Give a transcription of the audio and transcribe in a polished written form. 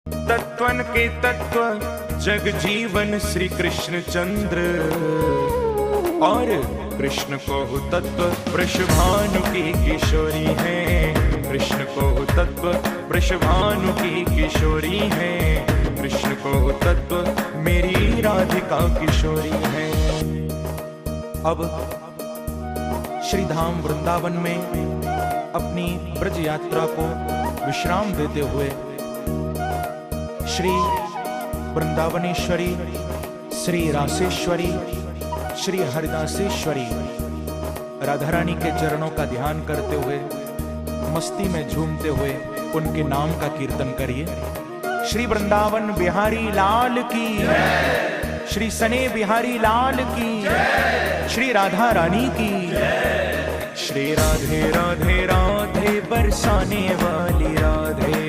तत्वन के तत्व जग जीवन श्री कृष्ण चंद्र, और कृष्ण को तत्व वृषभानु की किशोरी है। कृष्ण को तत्व वृषभानु की किशोरी है। कृष्ण को तत्व मेरी राधिका किशोरी है। अब श्री धाम वृंदावन में अपनी ब्रज यात्रा को विश्राम देते हुए श्री वृंदावनेश्वरी, श्री रासेश्वरी, श्री हरिदासेश्वरी राधा रानी के चरणों का ध्यान करते हुए, मस्ती में झूमते हुए उनके नाम का कीर्तन करिए। श्री वृंदावन बिहारी लाल की, श्री सने बिहारी लाल की, श्री राधा रानी की। श्री राधे राधे राधे बरसाने वाली राधे,